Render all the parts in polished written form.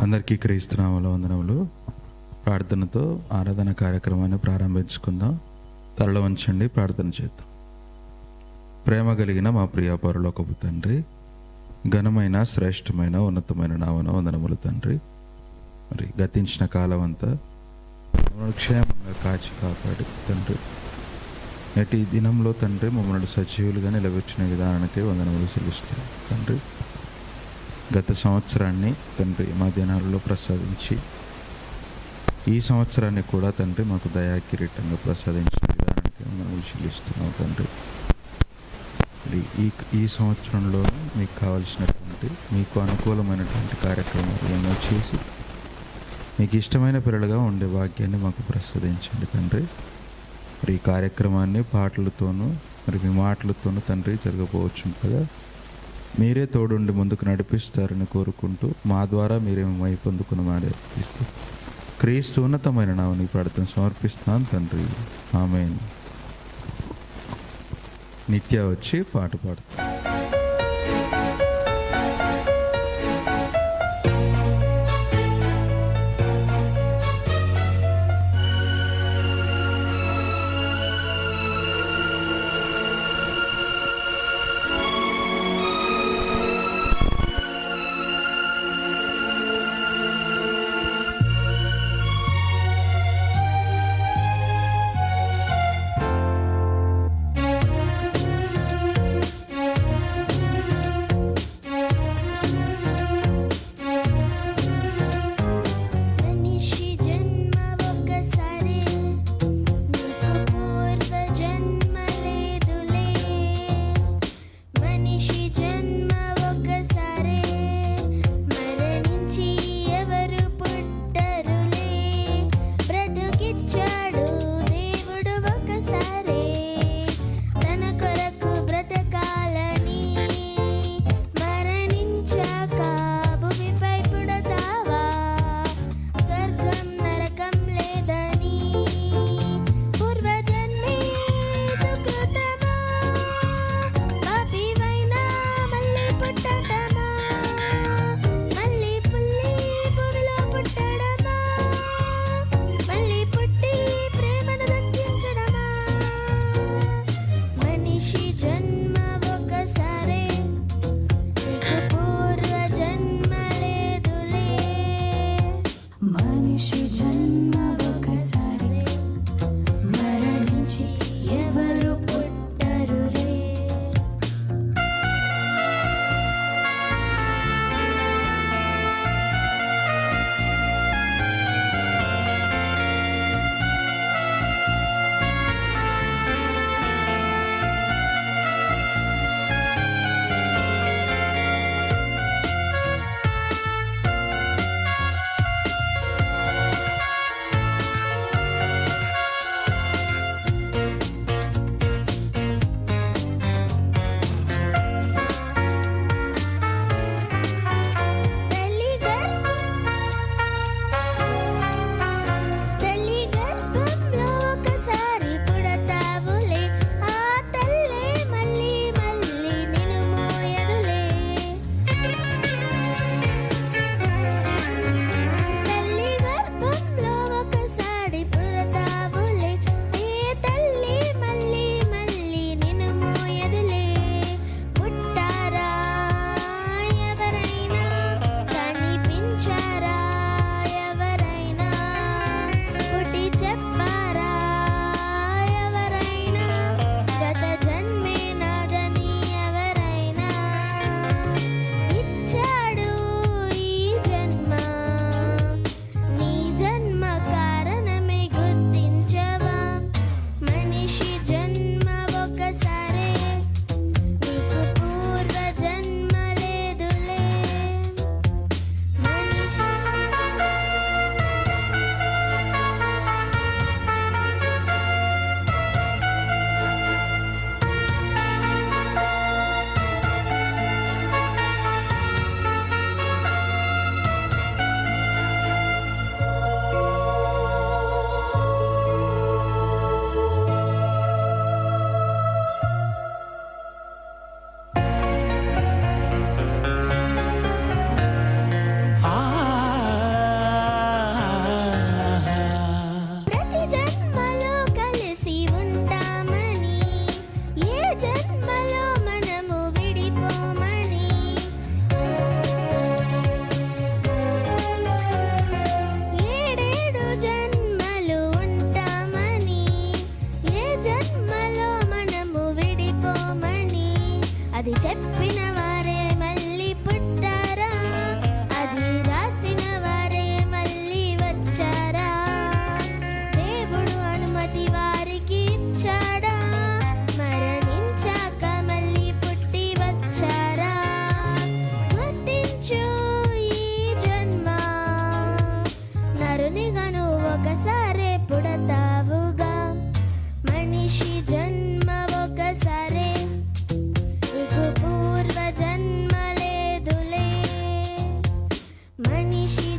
అందరికీ క్రీస్తునామములో వందనములు. ప్రార్థనతో ఆరాధన కార్యక్రమాన్ని ప్రారంభించుకుందాం. తలలో ఉంచండి, ప్రార్థన చేద్దాం. ప్రేమ కలిగిన మా ప్రియ పరలోకపు తండ్రి, ఘనమైన శ్రేష్టమైన ఉన్నతమైన నామమున వందనములు తండ్రి. మరి గతించిన కాలం అంతా మమ్మల్ని క్షేమంగా కాచి కాపాడి తండ్రి, నేటి దినంలో తండ్రి మమ్మల్ని సజీవులుగా నిలబెట్టిన విధానానికి వందనములు చెల్లిస్తాం తండ్రి. గత సంవత్సరాన్ని తండ్రి మా దినాలలో ప్రసాదించి ఈ సంవత్సరాన్ని కూడా తండ్రి మాకు దయా కిరీటంగా ప్రసాదించిన విధానానికి మనం చెల్లిస్తున్నాం తండ్రి. ఈ సంవత్సరంలో మీకు కావలసినటువంటి మీకు అనుకూలమైనటువంటి కార్యక్రమాలు ఎన్నో చేసి మీకు ఇష్టమైన పిల్లలుగా ఉండే భాగ్యాన్ని మాకు ప్రసాదించండి తండ్రి. మరి ఈ కార్యక్రమాన్ని పాటలతోనూ మరి మీ మాటలతోనూ తండ్రి జరగబోవచ్చు కదా. మీరే తోడుండి ముందుకు నడిపిస్తారని కోరుకుంటూ మా ద్వారా మీరేమై పొందుకున్న మాడిస్తూ క్రీస్తు ఉన్నతమైన నామమున ప్రార్థన సమర్పిస్తున్నాను తండ్రి, ఆమేన్. నిత్య వచ్చి పాట పాడుతాం.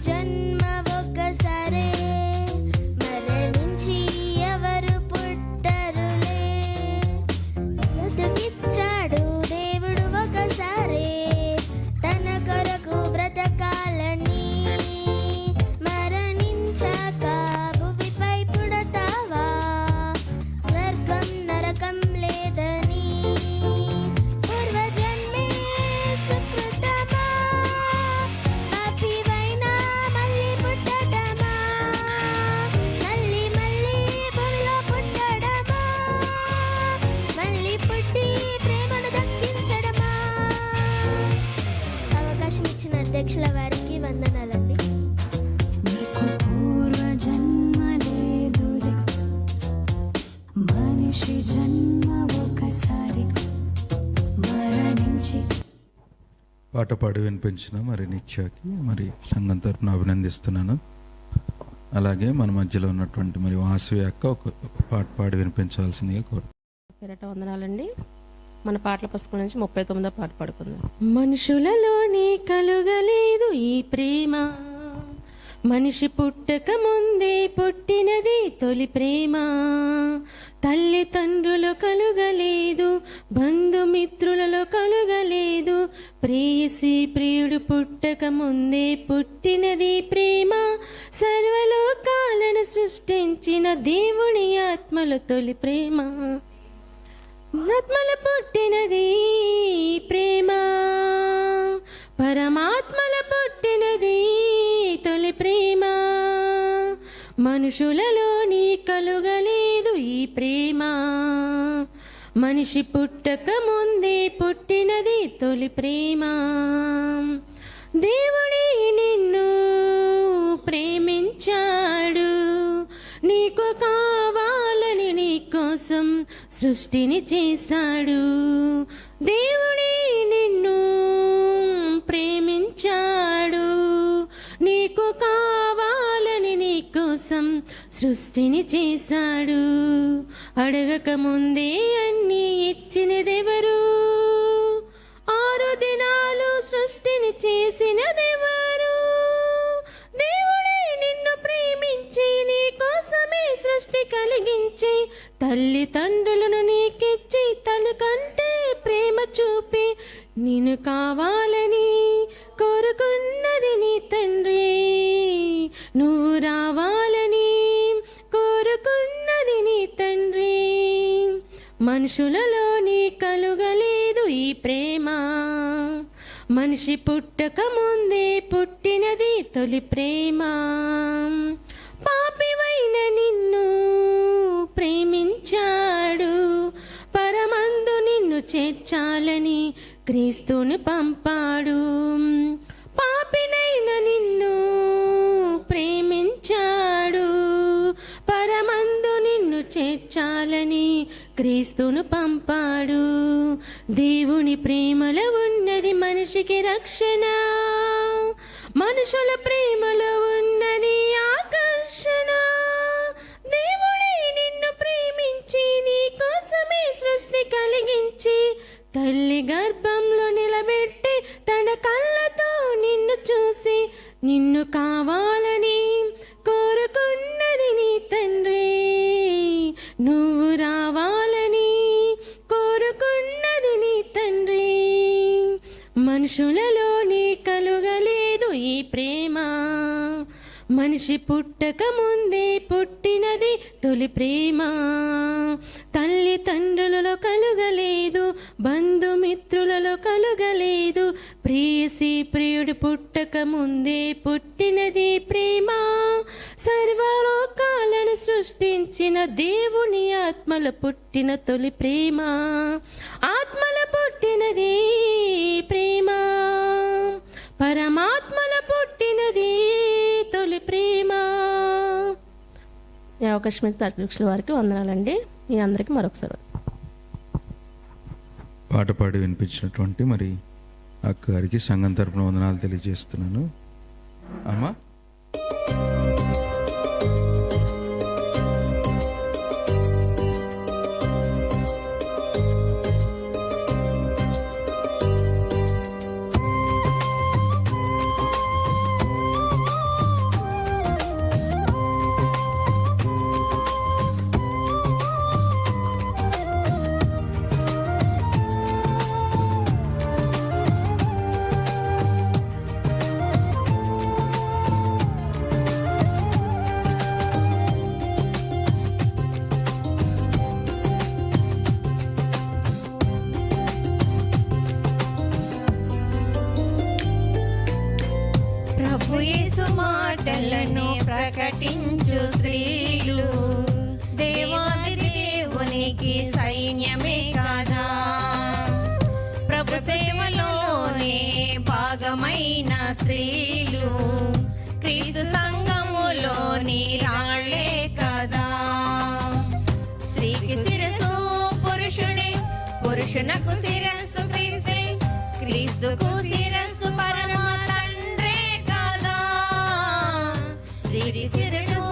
జన్మ ఒక్కసారే, మరణించి ఎవరు పుట్టరులే. బ్రతుకిచ్చాడు దేవుడు ఒకసారే, తన కొరకు బ్రతకాలని. మరణించాక భూమిపై పుడతావా, స్వర్గం నరకం లేదని. పూర్వజన్మే సుకృతమా, పాపివైనా మళ్ళీ పుట్టడమా, మళ్ళీ మళ్ళీ భూమిలో పుట్టడమా, మళ్ళీ పుట్టి ప్రేమను దక్కించడమా. అవకాశం ఇచ్చిన అధ్యక్షుల వారికి వందనాలండి. నీకు పూర్వజన్మ లేదులే, మనిషి జన్మ ఒకసారి మరణించి. పాట పాడి వినిపించిన మరి నిత్యాకి మరి సంఘం తరపున అభినందిస్తున్నాను. అలాగే మన మధ్యలో ఉన్నటువంటి మరి వాసవి అక్క ఒక పాట పాడి వినిపించవలసిందిగా కోరు. పేరట వందనాలండి. మన పాటల పుస్తకం నుంచి 39వ పాట పాడుకుందాం. మనుషులలోని కలుగలేదు ఈ ప్రేమ, మనిషి పుట్టక ముందే పుట్టినది తొలి ప్రేమ. తల్లిదండ్రులు కలుగలేదు, బంధుమిత్రులలో కలుగలేదు, ప్రేయసి ప్రియుడు పుట్టక ముందే పుట్టినది ప్రేమ. సర్వలోకాలను సృష్టించిన దేవుని ఆత్మల తొలి ప్రేమ. ఆత్మల పుట్టినది ప్రేమ, పరమాత్మల పుట్టినది తొలి ప్రేమ. మనుషులలోని కలుగలేదు ఈ ప్రేమ, మనిషి పుట్టక ముందే పుట్టినది తొలి ప్రేమ. దేవుడే నిన్ను ప్రేమించాడు, నీకు కావాలని నీ కోసం సృష్టిని చేశాడు. దేవుడే నిన్ను ప్రేమించాడు, నీకు కావాలని నీ కోసం సృష్టిని చేశాడు. అడగక ముందే అన్నీ ఇచ్చినదెవరు, 6 దినాలు సృష్టిని చేసినదెవరు. దేవుడే నిన్ను ప్రేమించి నీ కోసమే సృష్టి కలిగించి, తల్లిదండ్రులను నీకిచ్చి తన కంటే ప్రేమ చూపి, నిన్ను కావాలని కోరుకున్నది నీ తండ్రి. నువ్వు రావాలని కోరుకున్నది నీ తండ్రి. మనుషులలోని కలుగలేదు ఈ ప్రేమ, మనిషి పుట్టక ముందే పుట్టినది తొలి ప్రేమ. పాపివైన నిన్ను ప్రేమించాడు, పరమందు నిన్ను చేర్చాలని క్రీస్తుని పంపాడు. పాపినైన నిన్ను ప్రేమించాడు, పరమందు నిన్ను చేర్చాలని క్రీస్తును పంపాడు. దేవుని ప్రేమలో ఉన్నది మనిషికి రక్షణ, మనుషుల ప్రేమలో ఉన్నది ఆకర్షణ. దేవుడే నిన్ను ప్రేమించి నీ కోసమే సృష్టి కలిగించి, తల్లి గర్భంలో నిలబెట్టి తన కళ్ళతో నిన్ను చూసి, నిన్ను కావాలని కోరుకున్నది నీ తండ్రి. నువ్వు రావాలని కోరుకున్నది నీ తండ్రి. మనుషులలోని కలుగలేదు ఈ ప్రేమ, మనిషి పుట్టక ముందే పుట్టినది తొలి ప్రేమ. తల్లిదండ్రులలో కలుగలేదు, బంధుమిత్రులలో కలుగలేదు, ప్రేయసి ప్రియుడు పుట్టక ముందే పుట్టినది ప్రేమ. సర్వలోకాలను సృష్టించిన దేవుని ఆత్మల పుట్టిన తొలి ప్రేమ. ఆత్మల పుట్టినది ప్రేమ, పరమాత్మల పుట్టినది తొలి ప్రేమ. ఈ అవకాశం ఇచ్చిన అధ్యక్షుల వారికి వందనాలండి. మీ అందరికీ మరొకసారి పాట పాడి వినిపించినటువంటి మరి అక్క గారికి సంఘం తరపున వందనాలు తెలియజేస్తున్నాను. అమ్మా యేసు మాటలను ప్రకటించు స్త్రీలు దేవాది దేవునికి సైన్యమే కదా. ప్రభు సేవలోనే భాగమైన స్త్రీలు క్రీస్తు సంఘములోని రాళ్లే కదా. స్త్రీకి శిరస్సు పురుషుడే, పురుషునకు శిరస్సు క్రీస్తే, క్రీస్తుకు శిరస్సు పరమ తండ్రే కదా. స్త్రీ శిరస్సు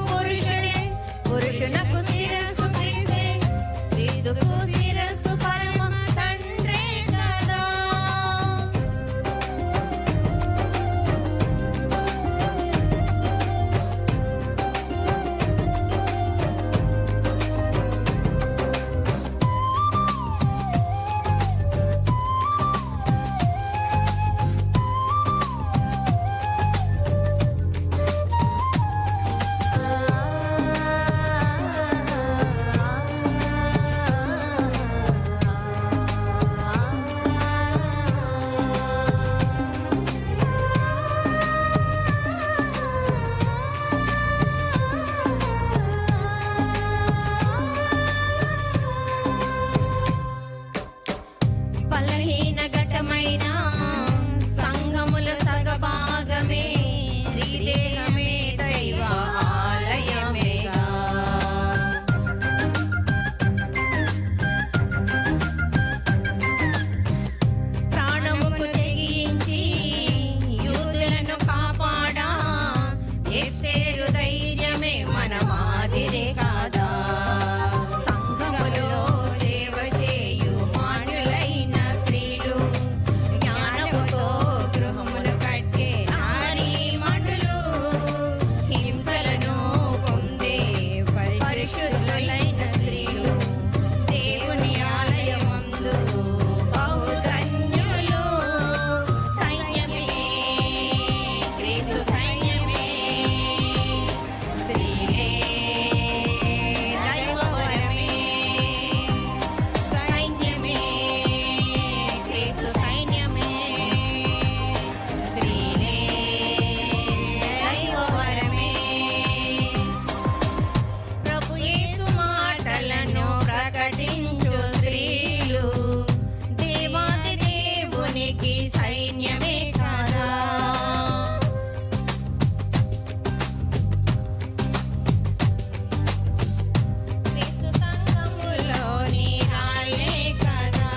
పురుషుడే, పురుషునకు శిరస్సు క్రీస్తే, క్రీస్తుకు శిరస్సు పరమ తండ్రే కదా. బలహీన ఘటమైన సంఘముల సగభాగమే దేహమే దైవ ఆలయమేగా. ప్రాణముకు తెగించి యూదులను కాపాడా ఎస్తేరు ధైర్యమే మన మాదిరే కాదా. సంఘములో సేవ చేయు మానులైన స్త్రీలు జ్ఞానముతో గృహమును కట్టే నారీమణులు హింసలను పొందే పరిశుద్ధులైన స్త్రీలు దేవుని ఆలయమందు బహుధన్యులు. సైన్యమే క్రీస్తు సైన్యమే, స్త్రీలే దైవవరమే. సైన్యమే క్రీస్తు సైన్యమే, స్త్రీలే దైవవరమే. ప్రభు యేసు మాటలను ప్రకటించు స్త్రీలు దేవాది దేవునికి సైన్యమే కదా. క్రీస్తు సంఘములోని రాళ్లే కదా.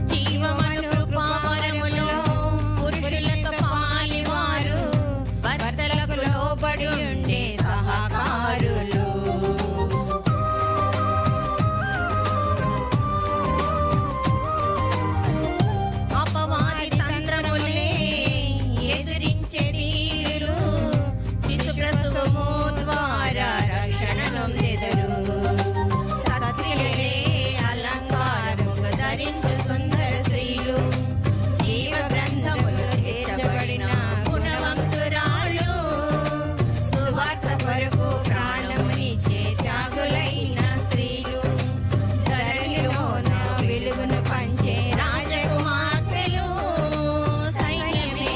జీవమను కృపావరములో పురుషులతో పాలివారు భర్తలకు లోబడి ఉండే సహకారులు. అపవాది తంత్రములే ఎదిరించే తీరులు శిశు ప్రసవము ద్వారా రక్షణ నొందెదరు. సత్క్రియలే అలంకారముగా ధరించు సుందర స్త్రీలు జీవ గ్రంథములో చేర్చబడిన గుణవంతురాలు. సువార్త కొరకు ప్రాణమునిచ్చే త్యాగులైన స్త్రీలు ధరణిలోన వెలుగును పంచే రాజకుమార్తెలు. సైన్యమే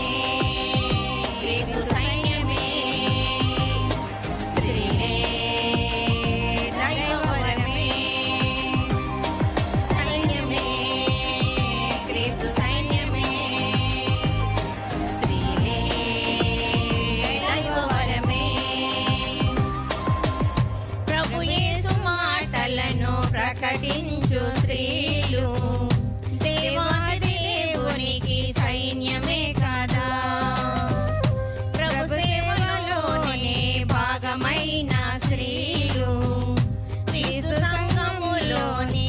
క్రీస్తు సైన్యమే, స్త్రీలే దైవవరమే. సైన్యమే క్రీస్తు సైన్యమే, స్త్రీలే దైవవరమే. ప్రభు యేసు మాటలను ప్రకటించు స్త్రీలు దేవాది దేవునికి సైన్యమే కదా. ప్రభు సేవలోనే భాగమైన స్త్రీలు క్రీస్తు సంఘములోని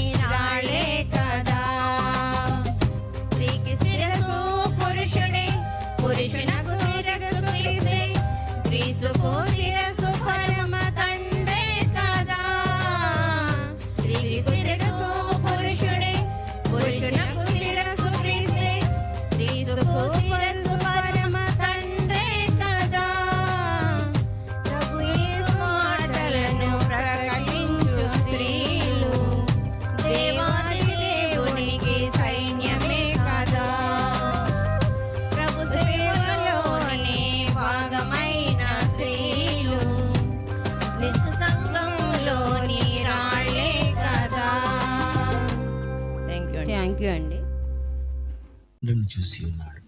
యూ అండి. నన్ను చూసి ఉన్నాడు.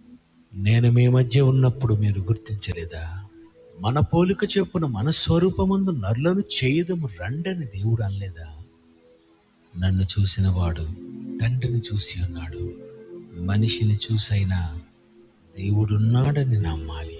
నేను మీ మధ్య ఉన్నప్పుడు మీరు గుర్తించలేదా? మన పోలిక చొప్పున మన స్వరూపమందు నరులను చేయదము రండని దేవుడు అనలేదా? నన్ను చూసిన వాడు తండ్రిని చూసి ఉన్నాడు. మనిషిని చూసైనా దేవుడున్నాడని నమ్మాలి.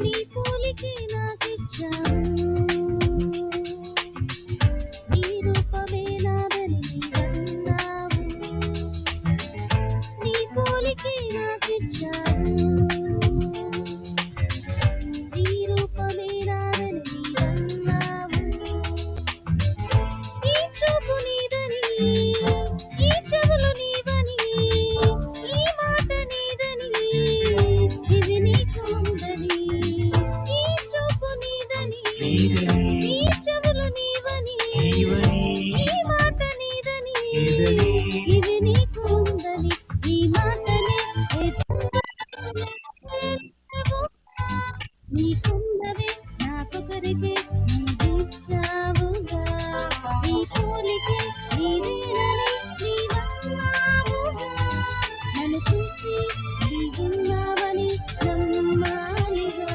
నీ పోలికే నాకిచ్చావు, నీ రూపమే నాదని నీవన్నావు. నీ పోలికే నాకిచ్చావు, నీ రూపమే నాదని నీవన్నావు. ఈ చూపు నీదని, ఈ చెవులు నీవని, ఈ మాట నీదని, ఇవి నీకు ఉందని. ఈ చూపు నీదని, ఈ చెవులు నీవని, ఈ మాట నీదని, ఇవి నీకు ఉందని. ఈ మాటనే నీకున్నవే నాకొకరికే నీవిచ్చావుగా. నీ పోలికే నీవేనని నీవన్నావుగా. నన్ను చూసి నీవున్నావని నమ్మాలిగా.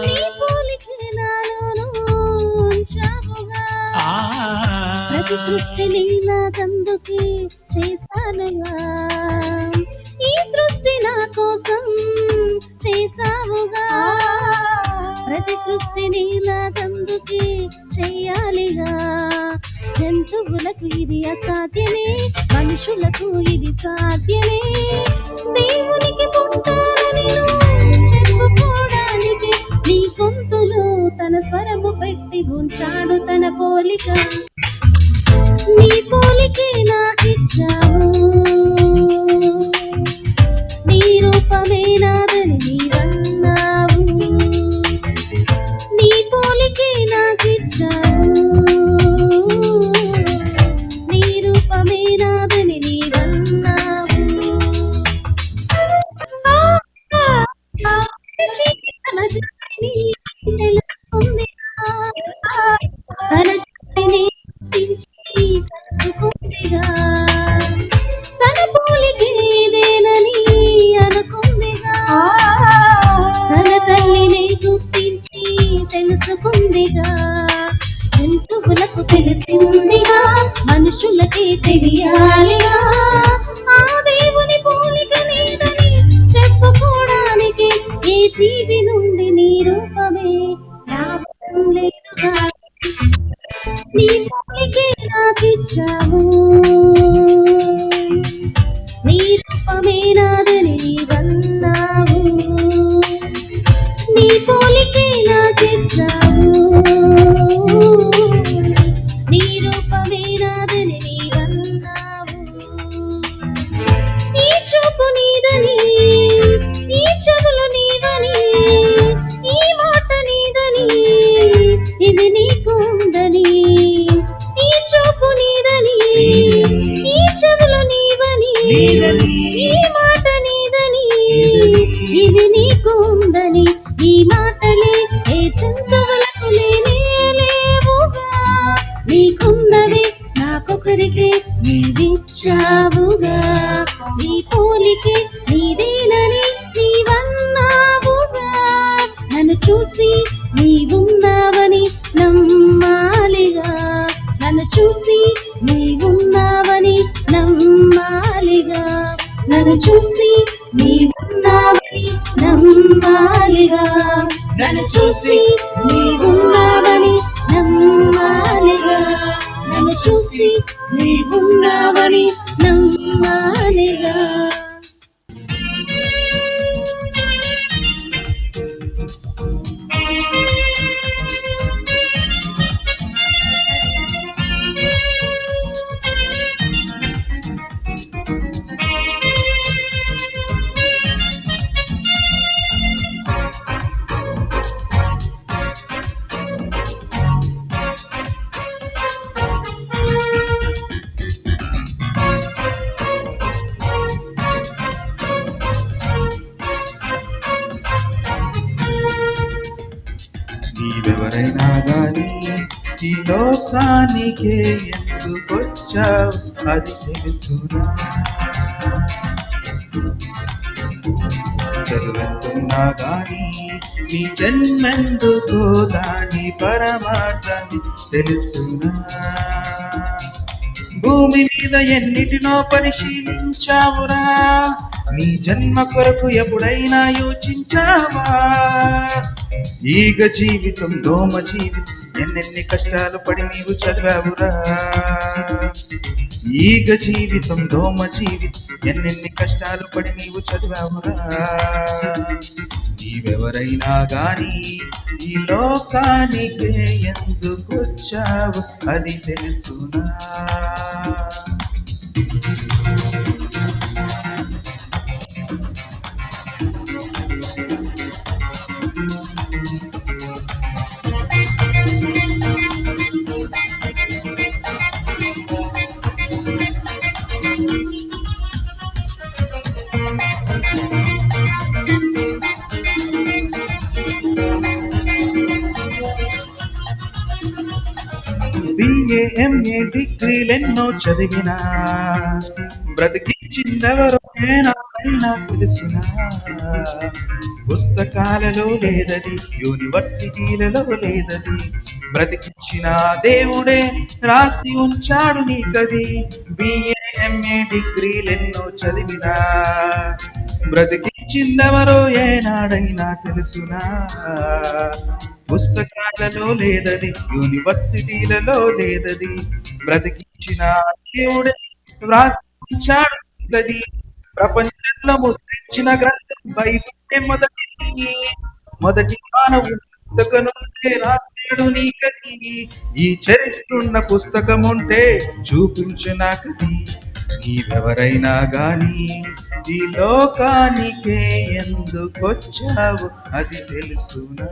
నీ పోలికే నాలోను ఉంచావుగా. ప్రతి సృష్టిని నాకందుకే చేశానుగా. ఈ సృష్టి నా కోసం చేశావుగా. ప్రతి సృష్టిని నాకందుకే చెయ్యాలిగా. జంతువులకు ఇది అసాధ్యమే, మనుషులకు ఇది సాధ్యమే. దేవునికి పుట్టాలని చెప్పుకోవడానికి నీ గొంతులో తన స్వరము పెట్టి ఉంచాడు తన పోలిక. నీ పోలికే నాకిచ్చావు, నీ రూపమే నాదని నీవన్నావు. నీ పోలికే నాకిచ్చావు, నీ రూపమే నాదని నీవన్నావు. తన జాతిని తెలుసుకుందిగా, తన జాతిని గుర్తించి కలుపుకుందిగా. తన పోలికే ఇదేనని అనుకుందిగా. తన తల్లిని గుర్తించి తెలుసుకుందిగా. జంతువులకు తెలిసిందిగా, మనుషులకి తెలియాలిగా. ఆ దేవుని పోలిక లేదని చెప్పుకోవడానికి ఏ జీవి నుండి నీ రూపమే రావడం లేదుగా. నీ పోలికే నాకిచ్చావు, నీ రూపమే నాదని నీవన్నావు. నీ పోలికే నాకిచ్చావు, నీ రూపమే నాదని నీవన్నావు. ఈ చూపు నీదని, ఈ చెవులు నీవని, ఈ మాట నీదని, ఇది నీకు ఉందని. ఈ చూపు నీదని, ఈ చెవులు నీవని, ఈ మాట నీదని, ఇవి నీకు ఉందని. ఈ మాటలే ఏ జంతువులకు లేనే లేవుగా. నీకున్నవే నాకొకరికే నీవిచ్చావుగా. నీ పోలికే నీదేనని నీవన్నావుగా. నన్ను చూసి నీవున్నావని నమ్మాలిగా, నన్ను చూసి నీవున్నావని నమ్మాలిగా, నన్ను చూసి నీవున్నావని నమ్మాలిగా, నన్ను చూసి నీవున్నావని నమ్మాలిగా, నన్ను చూసి నీవున్నావని నమ్మాలిగా. నీవెవరైనా గాని ఈ లోకానికే ఎందుకొచ్చావు అది తెలుసునా? చదువెంతున్నా గాని నీ జన్మెందుకో దాని పరమార్థమి తెలుసునా? భూమి మీద ఎన్నిటినో పరిశీలించావురా, నీ జన్మ కొరకు ఎప్పుడైనా యోచించావా? ఈగ జీవితం దోమ జీవితం ఎన్నెన్ని కష్టాలు పడి నీవు చదివావురా. ఈగ జీవితం దోమ జీవితం ఎన్నెన్ని కష్టాలు పడి నీవు చదివావురా. నీవెవరైనా గాని ఈ లోకానికే ఎందుకొచ్చావు అది తెలుసునా? బిఏ ఎంఏ డిగ్రీలెన్నో చదివినా బ్రతికించిందెవరో ఏనాడైనా తెలుసునా? పుస్తకాలలో లేదది, యూనివర్సిటీలలో లేదది, బ్రతికించిన దేవుడే రాసి ఉంచాడు నీకది. బిఏ ఎంఏ డిగ్రీలెన్నో చదివినా బ్రతికించిందెవరో ఏనాడైనా తెలుసునా? పుస్తకాలలో లేదది, యూనివర్సిటీలలో లేదది, బ్రతికించిన దేవుడే వ్రాసించాడు గది. ప్రపంచంలో ముద్రించిన గ్రంథం బైబిలే మొదటి మానవుడు పుస్తకనుంటే రాశాడు నీకది. ఈ చరిత్రున్న పుస్తకం ఉంటే చూపించు నాకది. నీవెవరైనా గాని ఈ లోకానికే ఎందుకొచ్చావు అది తెలుసునా?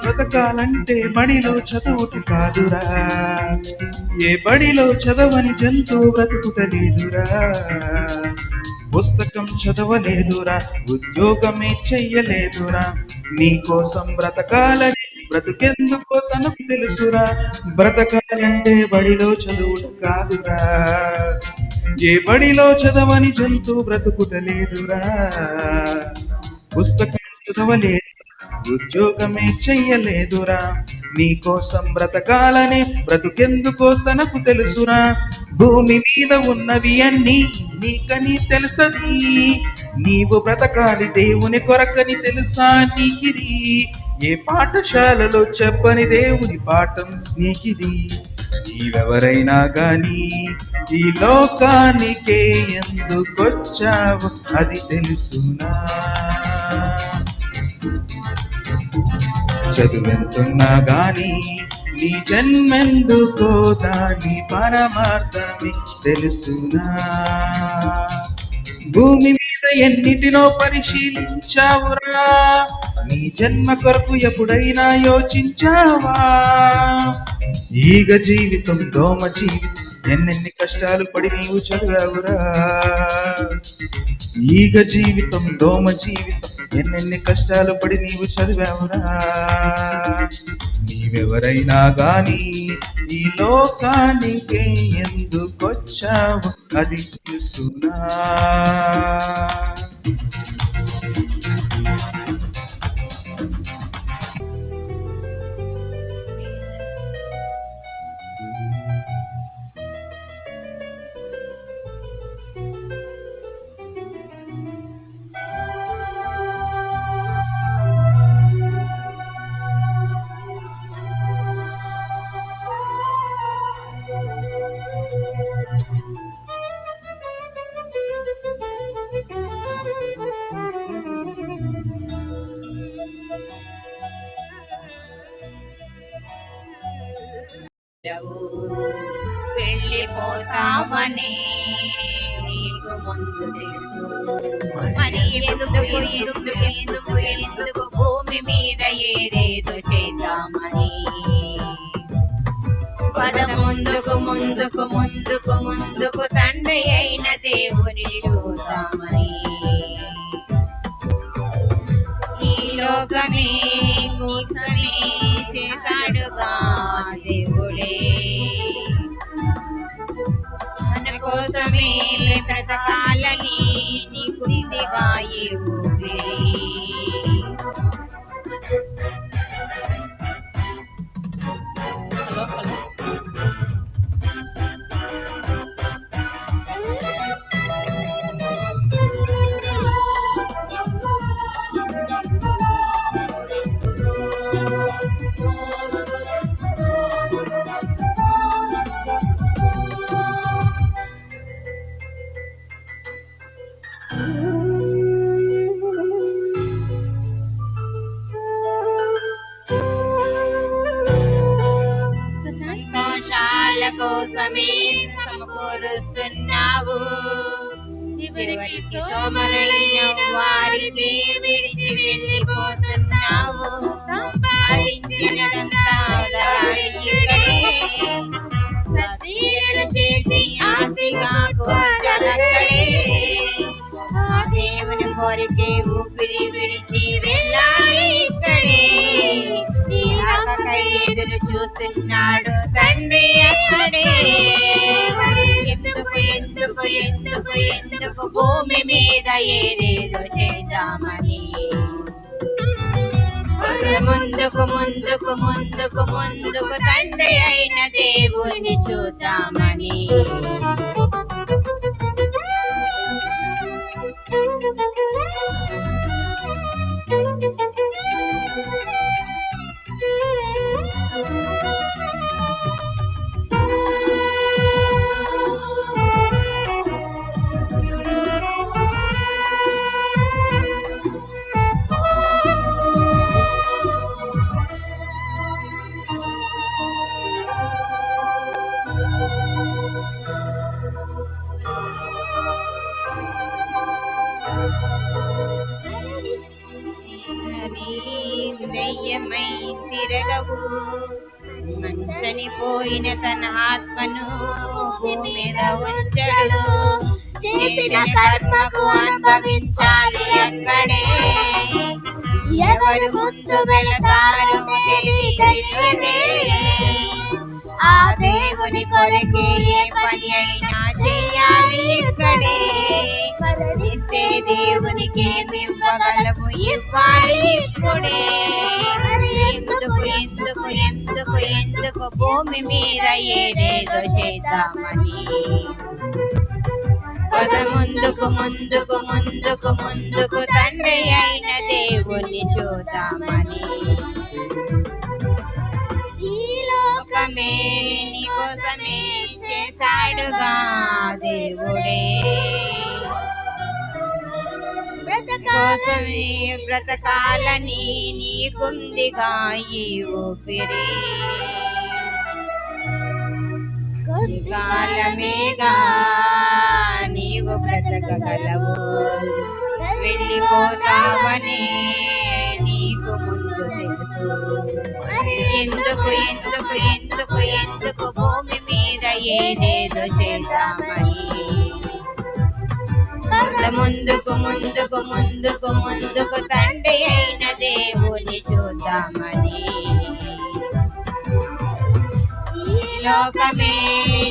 బ్రతకాలంటే బడిలో చదువుట కాదురా, ఏ బడిలో చదవని జంతువు బ్రతుకుటలేదురా. పుస్తకం చదవలేదురా, ఉద్యోగమే చెయ్యలేదురా, నీ కోసం బ్రతకాలని బ్రతుకెందుకో తనకు తెలుసురా. బ్రతకాలంటే బడిలో చదువుట కాదురా, ఏ బడిలో చదవని జంతువు బ్రతుకుటలేదురా. పుస్తకం చదవలేదు, ఉద్యోగమే చెయ్యలేదురా, నీ కోసం బ్రతకాలని బ్రతుకెందుకో తనకు తెలుసురా. భూమి మీద ఉన్నవి అన్నీ నీకని తెలుసది, నీవు బ్రతకాలి దేవుని కొరకని తెలుసా నీకిది. ఏ పాఠశాలలో చెప్పని దేవుని పాఠం నీకిది. నీవెవరైనా గాని ఈ లోకానికే ఎందుకొచ్చావు అది తెలుసునా? చదువెంతున్నా గాని నీ జన్మెందుకో దాని పరమార్థమి తెలుసునా? భూమి మీద ఎన్నిటినో పరిశీలించావురా, నీ జన్మ కొరకు ఎప్పుడైనా యోచించావా? ఈగ జీవితం దోమ జీవితం ఎన్నెన్ని కష్టాలు పడి నీవు చదివావురా. ఈగ జీవితం దోమ జీవితం ఎన్నెన్ని కష్టాలు పడి నీవు చదివావురా. నీవెవరైనా గాని ఈ లోకానికి ఎందుకొచ్చావు అది తెలుసునా? వెళ్ళిపోతామని నీకు ముందు తెలుసు. మరి ఎందుకు ఎందుకు ఎందుకు ఎందుకు భూమి మీద ఏదేదో చేద్దామని. పద ముందుకు ముందుకు ముందుకు ముందుకు తండ్రి అయిన దేవుని చూద్దామని. ఈ లోకమే కోసమే చేశాడుగా దేవుడే, మన కోసమే బ్రతకాలని నీకు ఇదిగా ఈ ఊపిరి. సంతోషాల కోసమే సమకూరుస్తున్నావు, చివరికి సోమరులైన వారికి విడిచి వెళ్ళిపోతున్నావు. సంపాదించినదంతా ఇక్కడే సత్యను చేసి ఆస్తిగా కూర్చొనక్కడే. ఆ దేవుని కోరికే ఊపిరి విడిచి వెళ్ళాలి ఇక్కడే. ఇలాగకై ఎదురు చూస్తున్నాడు తండ్రి అక్కడే. ఎందుకు ఎందుకు ఎందుకు ఎందుకు భూమి మీద ఏదేదో చేద్దామని. ముందుకు ముందుకు ముందుకు ముందుకు తండ్రి అయిన దేవుని చూద్దామని. దయ్యమై తిరగవు, చనిపోయిన తన ఆత్మను భూమి మీద ఉంచడు. చేసిన కర్మకు అనుభవించాలి అక్కడే. ఎవరు ముందు వెళతారో తెలియదే. ఆ దేవుని కొరకే ఏ పని అయినా చేయాలి ఇక్కడే. ఇస్తే దేవునికి ఇవ్వగలము ఇవ్వాలి ఇప్పుడే. ఎందుకు ఎందుకు ఎందుకు ఎందుకు భూమి మీద ఏదేదో చేద్దామని. పద ముందుకు ముందుకు ముందుకు ముందుకు తండ్రి అయిన దేవుని చూద్దామని. ఈ లోకమే నీ కోసమే చేశాడుగా దేవుడే, కోసమే బ్రతకాలని నీకుందిగా ఈ ఊపిరి. కాలమేగా నీవు నీవు బ్రతకగలవు. వెళ్ళిపోతావని నీకు ముందు తెలుసు. ఎందుకు ఎందుకు ఎందుకు ఎందుకు భూమి మీద ఏదేదో చేద్దామని, ముందుకు ముందుకు ముందుకు ముందుకు తండ్రి అయిన దేవుని చూద్దామని. ఈ లోకమే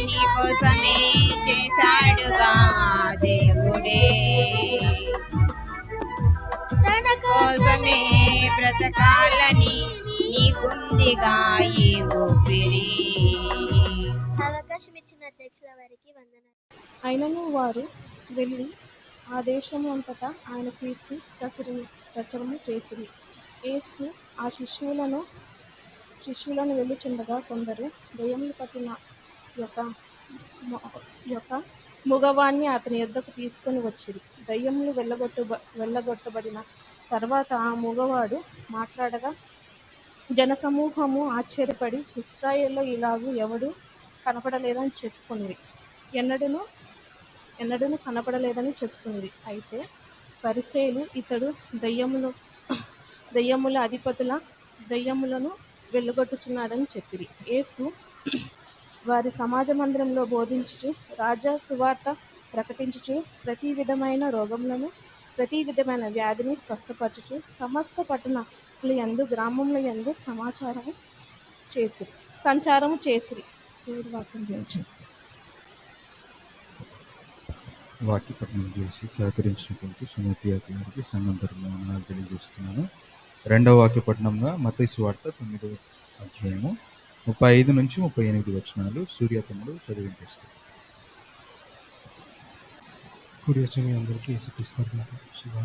నీ కోసమే చేశాడుగా దేవుడే, తన కోసమే బ్రతకాలని నీకుందిగా ఈ ఊపిరి. అవకాశం ఇచ్చిన అధ్యక్షుల వారికి వందనాలు. అయినను వారు వెళ్ళి ఆ దేశము అంతటా ఆయన కీర్తి ప్రచురము చేసిరి. యేసు ఆ శిష్యులను వెళ్ళుచుండగా కొందరు దయ్యములు పట్టిన యొక్క మగవాణ్ణి అతని యొద్దకు తీసుకొని వచ్చిరి. దయ్యములు వెళ్ళగొట్టబడిన తర్వాత ఆ మగవాడు మాట్లాడగా జనసమూహము ఆశ్చర్యపడి, ఇశ్రాయేలులో ఇలాగూ ఎవడు కనపడలేదని చెప్పుకొనిరి. ఎన్నడూను కనపడలేదని చెప్పుకునేది. అయితే పరిసయ్యులు ఇతడు దయ్యముల అధిపతుల దయ్యములను వెళ్ళగొట్టుచున్నాడని చెప్పిరి. యేసు వారి సమాజ మందిరంలో బోధించుచు, రాజా సువార్త ప్రకటించుచు, ప్రతి విధమైన రోగములను ప్రతి విధమైన వ్యాధిని స్వస్థపరచుచు సమస్త పట్టణముల యందు గ్రామముల యందు సంచారము చేసిరి. దేవుడి వాక్యం గురించి. వాక్యపట్నం చేసి సహకరించినటువంటి సుమతి గారికి సంఘం తరపున వందనాలు తెలియజేస్తున్నాను. రెండవ వాక్యపట్నంగా మత్తయి సువార్త 9వ అధ్యాయము 35 నుంచి 38 వచనాలు సూర్యతముడు చదివించేస్తారు. కూడి వచ్చిన మీ అందరికీ యేసుక్రీస్తు శుభాకాంక్షలు.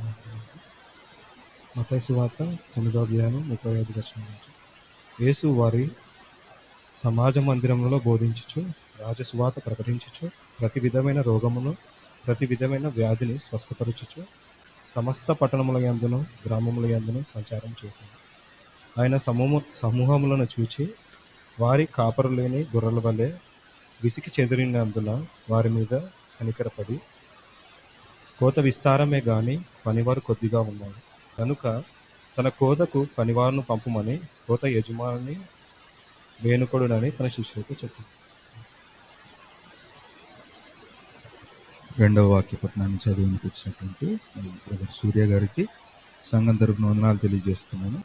మత్తయి సువార్త 9వ అధ్యాయం 35 వచనం నుంచి. యేసు వారి సమాజ మందిరంలో బోధించుచు, రాజసువార్త ప్రకటించుచు, ప్రతి విధమైన రోగమును ప్రతి విధమైన వ్యాధిని స్వస్థపరచుచు సమస్త పట్టణముల యందును గ్రామముల యందును సంచారం చేసింది. ఆయన సమూహములను చూచి వారి కాపరు లేని గొర్రెల వలె విసికి చెదిరినందున వారి మీద కనికరపడి, కోత విస్తారమే గాని పనివారు కొద్దిగా ఉన్నారు కనుక తన కోతకు పనివారును పంపుమని కోత యజమాని వేనుకొడునని తన శిష్యులకు చెప్పింది. రెండవ వాక్యపట్నాన్ని చదివినిపించినటువంటి బ్రదర్ సూర్య గారికి సంఘం తరపున వందనాలు తెలియజేస్తున్నాను.